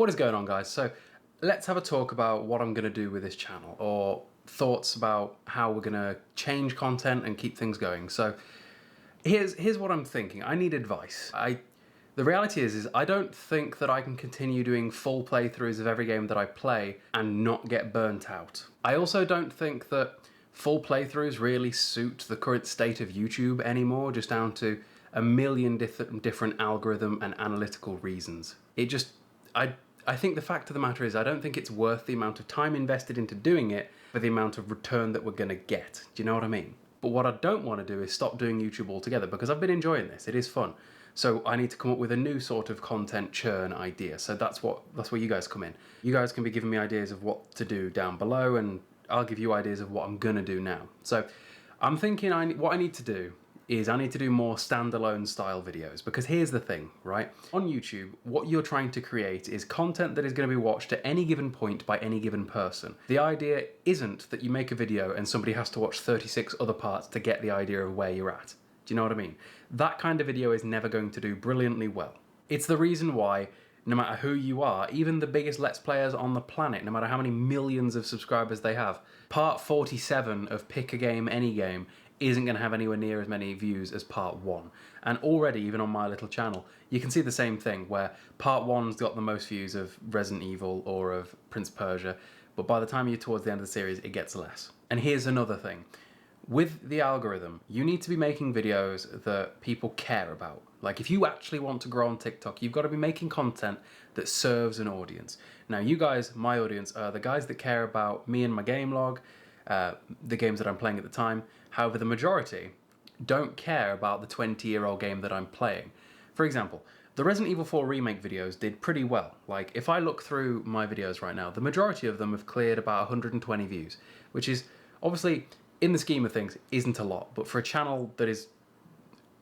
What is going on, guys? So let's have a talk about what I'm going to do with this channel, or thoughts about how we're going to change content and keep things going. So here's what I'm thinking. I need advice. The reality is I don't think that I can continue doing full playthroughs of every game that I play and not get burnt out. I also don't think that full playthroughs really suit the current state of YouTube anymore, just down to a million different algorithm and analytical reasons. I think the fact of the matter is I don't think it's worth the amount of time invested into doing it for the amount of return that we're going to get. Do you know what I mean? But what I don't want to do is stop doing YouTube altogether, because I've been enjoying this. It is fun. So I need to come up with a new sort of content churn idea. So that's where you guys come in. You guys can be giving me ideas of what to do down below, and I'll give you ideas of what I'm going to do now. So I'm thinking what I need to do is I need to do more standalone style videos, because here's the thing, right? On YouTube, what you're trying to create is content that is going to be watched at any given point by any given person. The idea isn't that you make a video and somebody has to watch 36 other parts to get the idea of where you're at. Do you know what I mean? That kind of video is never going to do brilliantly well. It's the reason why, no matter who you are, even the biggest Let's Players on the planet, no matter how many millions of subscribers they have, part 47 of Pick a Game, Any Game isn't going to have anywhere near as many views as part 1. And already, even on my little channel, you can see the same thing, where part 1's got the most views of Resident Evil or of Prince of Persia, but by the time you're towards the end of the series, it gets less. And here's another thing. With the algorithm, you need to be making videos that people care about. Like, if you actually want to grow on TikTok, you've got to be making content that serves an audience. Now, you guys, my audience, are the guys that care about me and my game log, the games that I'm playing at the time. However, the majority don't care about the 20-year-old game that I'm playing. For example, the Resident Evil 4 remake videos did pretty well. Like, if I look through my videos right now, the majority of them have cleared about 120 views, which is obviously, in the scheme of things, isn't a lot, but for a channel that is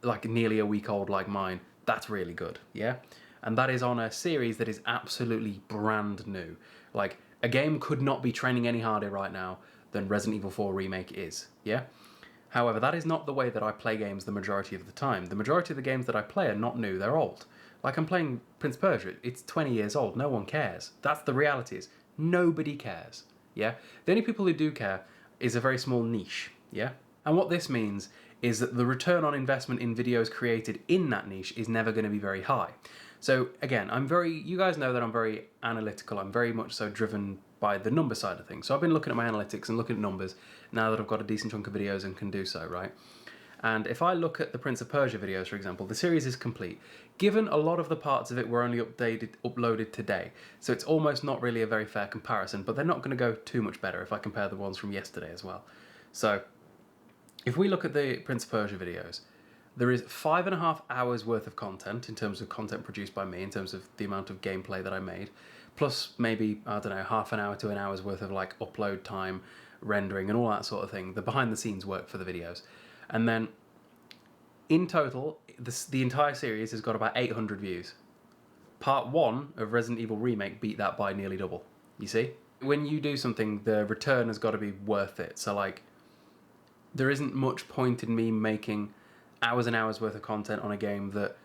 like nearly a week old like mine, that's really good, yeah? And that is on a series that is absolutely brand new. Like, a game could not be training any harder right now than Resident Evil 4 Remake is, yeah? However, that is not the way that I play games the majority of the time. The majority of the games that I play are not new, they're old. Like, I'm playing Prince of Persia, it's 20 years old, no one cares. That's the reality, is nobody cares, yeah? The only people who do care is a very small niche, yeah? And what this means is that the return on investment in videos created in that niche is never going to be very high. So again, you guys know that I'm very analytical, I'm very much so driven by the number side of things. So I've been looking at my analytics and looking at numbers now that I've got a decent chunk of videos and can do so, right? And if I look at the Prince of Persia videos, for example, the series is complete. Given a lot of the parts of it were only uploaded today, so it's almost not really a very fair comparison, but they're not going to go too much better if I compare the ones from yesterday as well. So if we look at the Prince of Persia videos, there is 5.5 hours worth of content in terms of content produced by me, in terms of the amount of gameplay that I made, plus maybe, I don't know, half an hour to an hour's worth of like upload time, rendering and all that sort of thing, the behind the scenes work for the videos. And then in total, the entire series has got about 800 views. Part 1 of Resident Evil Remake beat that by nearly double, you see? When you do something, the return has got to be worth it. So like, there isn't much point in me making hours and hours worth of content on a game that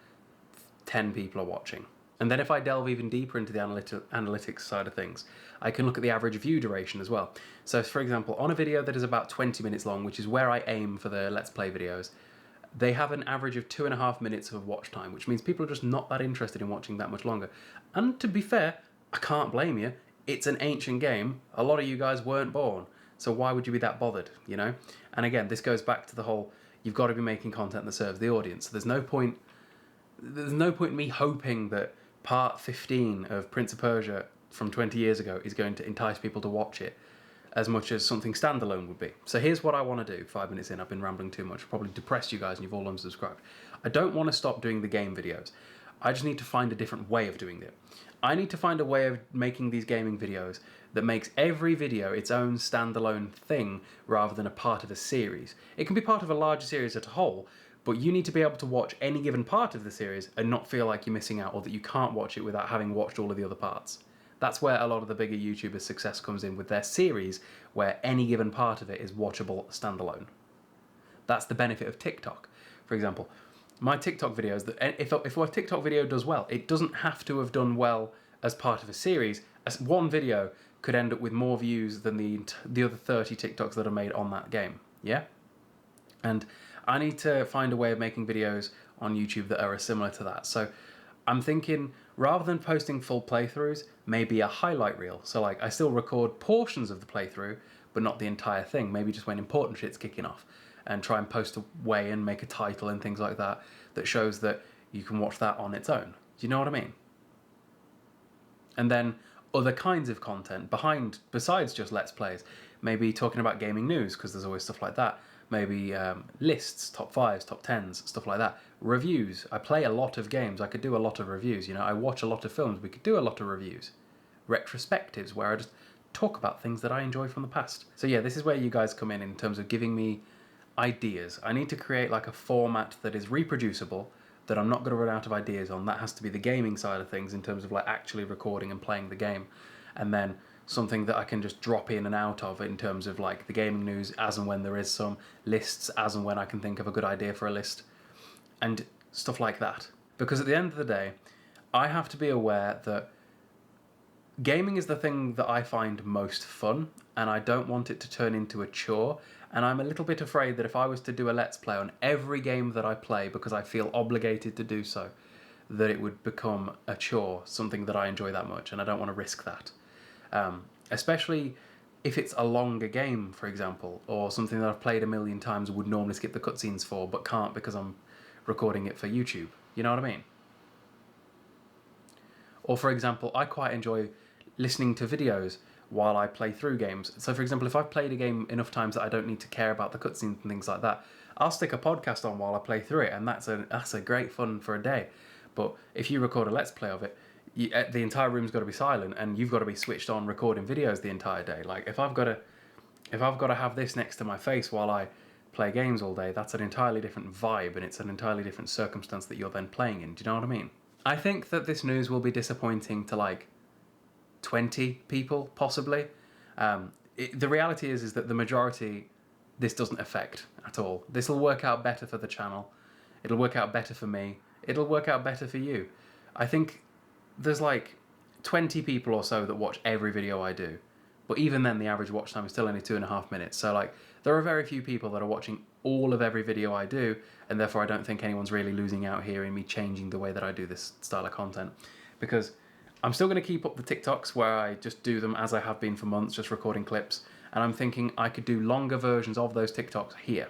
10 people are watching. And then if I delve even deeper into the analytics side of things, I can look at the average view duration as well. So for example, on a video that is about 20 minutes long, which is where I aim for the Let's Play videos, they have an average of 2.5 minutes of watch time, which means people are just not that interested in watching that much longer. And to be fair, I can't blame you. It's an ancient game. A lot of you guys weren't born. So why would you be that bothered, you know? And again, this goes back to the whole, you've got to be making content that serves the audience. So there's no point in me hoping that part 15 of Prince of Persia from 20 years ago is going to entice people to watch it as much as something standalone would be. So here's what I want to do. 5 minutes in, I've been rambling too much, probably depressed you guys and you've all unsubscribed. I don't want to stop doing the game videos. I just need to find a different way of doing it. I need to find a way of making these gaming videos that makes every video its own standalone thing rather than a part of a series. It can be part of a larger series as a whole, but you need to be able to watch any given part of the series and not feel like you're missing out, or that you can't watch it without having watched all of the other parts. That's where a lot of the bigger YouTubers' success comes in with their series, where any given part of it is watchable standalone. That's the benefit of TikTok. For example, my TikTok videos, if a TikTok video does well, it doesn't have to have done well as part of a series, as one video could end up with more views than the other 30 TikToks that are made on that game. Yeah? And I need to find a way of making videos on YouTube that are similar to that. So I'm thinking, rather than posting full playthroughs, maybe a highlight reel. So like, I still record portions of the playthrough, but not the entire thing. Maybe just when important shit's kicking off, and try and post away and make a title and things like that that shows that you can watch that on its own. Do you know what I mean? And then other kinds of content besides just Let's Plays. Maybe talking about gaming news, because there's always stuff like that. Maybe lists, top 5s, top 10s, stuff like that. Reviews. I play a lot of games. I could do a lot of reviews. I watch a lot of films. We could do a lot of reviews. Retrospectives, where I just talk about things that I enjoy from the past. So yeah, this is where you guys come in terms of giving me ideas. I need to create like a format that is reproducible, that I'm not going to run out of ideas on. That has to be the gaming side of things in terms of like actually recording and playing the game. And then something that I can just drop in and out of in terms of like the gaming news as and when there is some, lists as and when I can think of a good idea for a list, and stuff like that. Because at the end of the day, I have to be aware that gaming is the thing that I find most fun, and I don't want it to turn into a chore. And I'm a little bit afraid that if I was to do a Let's Play on every game that I play because I feel obligated to do so, that it would become a chore, something that I enjoy that much, and I don't want to risk that. Especially if it's a longer game, for example, or something that I've played a million times and would normally skip the cutscenes for, but can't because I'm recording it for YouTube. You know what I mean? Or for example, I quite enjoy listening to videos while I play through games. So for example, if I've played a game enough times that I don't need to care about the cutscenes and things like that, I'll stick a podcast on while I play through it, and that's a great fun for a day. But if you record a Let's Play of it, the entire room's got to be silent, and you've got to be switched on recording videos the entire day. Like if I've got to have this next to my face while I play games all day, that's an entirely different vibe, and it's an entirely different circumstance that you're then playing in. Do you know what I mean? I think that this news will be disappointing to like 20 people, possibly. The reality is that the majority, this doesn't affect at all. This will work out better for the channel. It'll work out better for me. It'll work out better for you. I think there's like 20 people or so that watch every video I do. But even then, the average watch time is still only 2.5 minutes. So like, there are very few people that are watching all of every video I do, and therefore I don't think anyone's really losing out here in me changing the way that I do this style of content. Because I'm still going to keep up the TikToks where I just do them as I have been for months, just recording clips. And I'm thinking I could do longer versions of those TikToks here.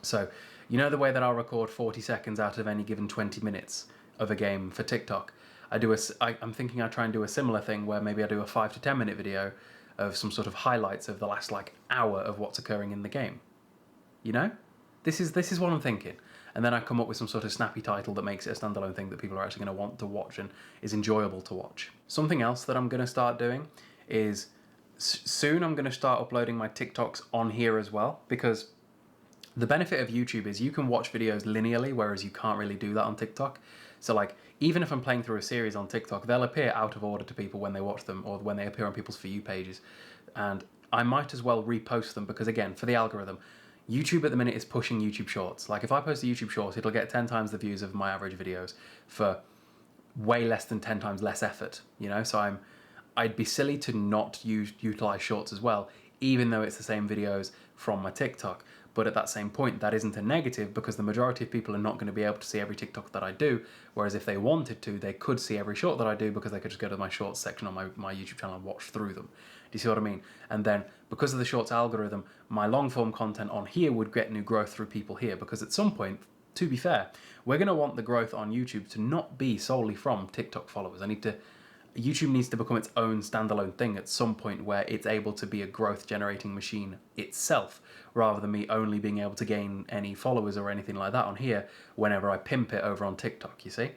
So, you know the way that I'll record 40 seconds out of any given 20 minutes of a game for TikTok? I'm thinking I try and do a similar thing where maybe I do a 5 to 10 minute video of some sort of highlights of the last like hour of what's occurring in the game. You know? This is what I'm thinking. And then I come up with some sort of snappy title that makes it a standalone thing that people are actually going to want to watch and is enjoyable to watch. Something else that I'm going to start doing is soon I'm going to start uploading my TikToks on here as well, because the benefit of YouTube is you can watch videos linearly, whereas you can't really do that on TikTok. So like, even if I'm playing through a series on TikTok, they'll appear out of order to people when they watch them or when they appear on people's For You pages. And I might as well repost them because, again, for the algorithm, YouTube at the minute is pushing YouTube Shorts. Like if I post a YouTube Short, it'll get 10 times the views of my average videos for way less than 10 times less effort, you know? So I'd be silly to not utilize Shorts as well, even though it's the same videos from my TikTok. But at that same point, that isn't a negative because the majority of people are not going to be able to see every TikTok that I do. Whereas if they wanted to, they could see every short that I do because they could just go to my Shorts section on my YouTube channel and watch through them. Do you see what I mean? And then because of the Shorts algorithm, my long form content on here would get new growth through people here, because at some point, to be fair, we're going to want the growth on YouTube to not be solely from TikTok followers. YouTube needs to become its own standalone thing at some point where it's able to be a growth generating machine itself, rather than me only being able to gain any followers or anything like that on here whenever I pimp it over on TikTok, you see?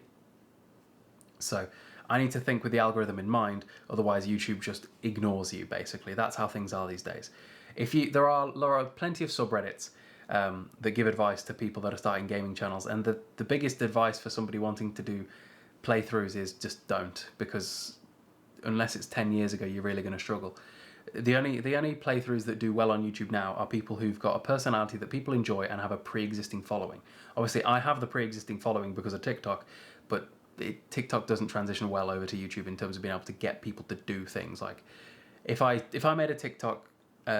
So I need to think with the algorithm in mind, otherwise YouTube just ignores you, basically. That's how things are these days. There are plenty of subreddits that give advice to people that are starting gaming channels, and the biggest advice for somebody wanting to do playthroughs is just don't, because unless it's 10 years ago, you're really going to struggle. The only playthroughs that do well on YouTube now are people who've got a personality that people enjoy and have a pre-existing following. Obviously, I have the pre-existing following because of TikTok, but TikTok doesn't transition well over to YouTube in terms of being able to get people to do things. Like, if I made a TikTok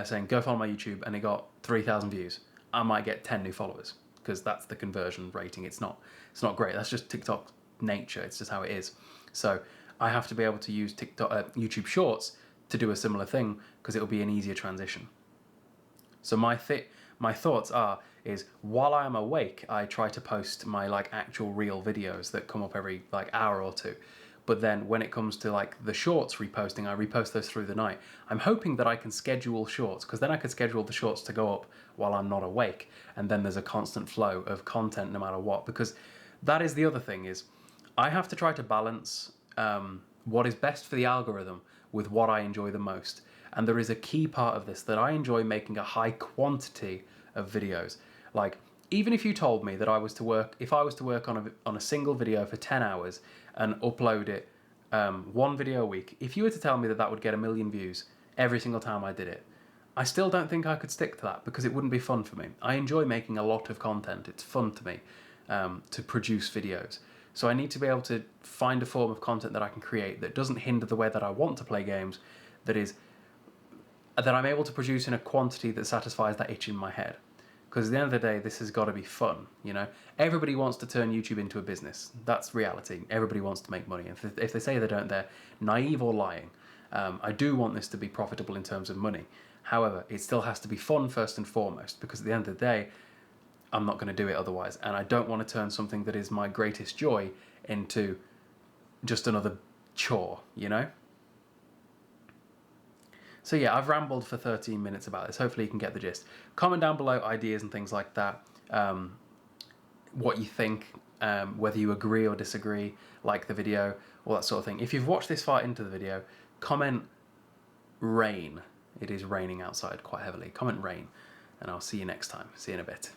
saying go follow my YouTube and it got 3,000 views, I might get 10 new followers because that's the conversion rating. It's not great. That's just TikTok nature. It's just how it is. So I have to be able to use YouTube Shorts to do a similar thing because it'll be an easier transition. So my thoughts is while I am awake, I try to post my like actual real videos that come up every like hour or two. But then when it comes to like the shorts reposting, I repost those through the night. I'm hoping that I can schedule shorts because then I could schedule the shorts to go up while I'm not awake. And then there's a constant flow of content no matter what, because that is the other thing is I have to try to balance what is best for the algorithm with what I enjoy the most. And there is a key part of this that I enjoy making a high quantity of videos. Like, even if you told me that if I was to work on a single video for 10 hours and upload it one video a week, if you were to tell me that that would get 1 million views every single time I did it, I still don't think I could stick to that because it wouldn't be fun for me. I enjoy making a lot of content. It's fun to me to produce videos. So I need to be able to find a form of content that I can create that doesn't hinder the way that I want to play games, that I'm able to produce in a quantity that satisfies that itch in my head. Because at the end of the day, this has got to be fun, you know? Everybody wants to turn YouTube into a business. That's reality. Everybody wants to make money. If they say they don't, they're naive or lying. I do want this to be profitable in terms of money. However, it still has to be fun first and foremost, because at the end of the day, I'm not going to do it otherwise. And I don't want to turn something that is my greatest joy into just another chore, you know? So yeah, I've rambled for 13 minutes about this. Hopefully you can get the gist. Comment down below ideas and things like that. What you think, whether you agree or disagree, like the video, all that sort of thing. If you've watched this far into the video, comment rain. It is raining outside quite heavily. Comment rain, and I'll see you next time. See you in a bit.